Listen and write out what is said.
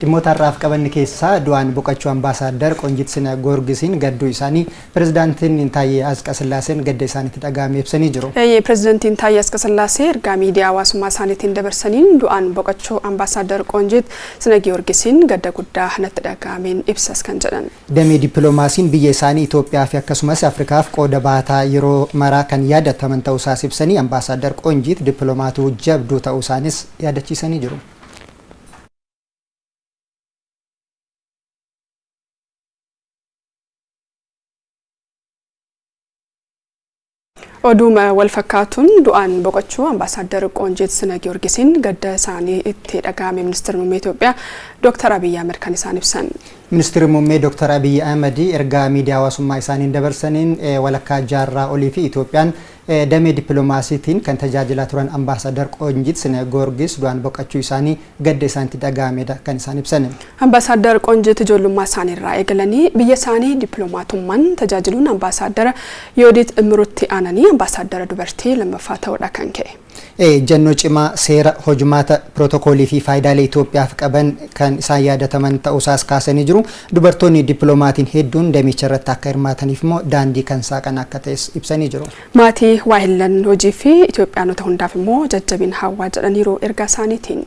Dhimmoota irraaf qaban keessaa du'aan boqochuu ambaasaadar Qoonjit Sina Goorgisiin gadduu isaanii pirezidaantiin Taayee Asqasillaaseen gadda isaaniitti dhaga'ame ibsanii jiru. Pirezidaantiin Taayee Asqasillaasee ergaa miidiyaa hawaasummaa isaaniitiin dabarsaniin du'aan boqochuu ambaasaadar Qoonjit Sina Goorgisiin gadda guddaa natti dhaga'ameen ibsas kan jedhan. Damee dippiloomaasiin biyya isaanii Itoophiyaa fi akkasumas Afrikaaf qooda baataa yeroo maraa kan yaadataman ta'uu isaas ibsanii ambaasaadar Qoonjit dippiloomaatuu jabduu ta'uu isaanis yaadachiisanii jiru. Oduma walfakkaatuun du'aan boqochuu ambaasaadar Qoonjit Sina Goorgisiin gadda isaanii itti dhaga'ame ministeerri muummee Itoophiyaa Dr. Abiy Ahmed kan isaan ibsan. Ministeerri muummee Dr. Abiy Ahmed ergaa miidiyaa hawaasummaa isaaniin dabarsaniin walakkaa jaarraa olii fi Itoophiyaan damee dippiloomaasiitiin kan tajaajilaa turan ambaasaadar Qoonjit Sina Goorgis du'aan boqochuu isaanii gadda isaaniitti dhaga'amedha kan isaan ibsan. Ambaasaadar Qoonjit ijoollummaa isaaniirraa eegalanii biyya isaanii dippiloomatummaan tajaajiluun ambaasaadara Yoodit Imiruutti aananii ambaasaadara dubartii lammaffaa ta'uudha kan ka'e. Jannoo cimaa seera hojumaata pirootokoolii fi faayidaalee Itoophiyaaf qaban kan isaan yaadataman ta'uusaas kaasanii jiru. Dubartoonni dippiloomaatiin hedduun damicha irratti akka hirmaataniif immoo daandii kan saaqan akka ta'es ibsanii jiru. Maatii waahillan hojii fi Itoophiyaanota hundaaf immoo jajjabina hawwaa jedhaniiru ergaa isaaniitiin.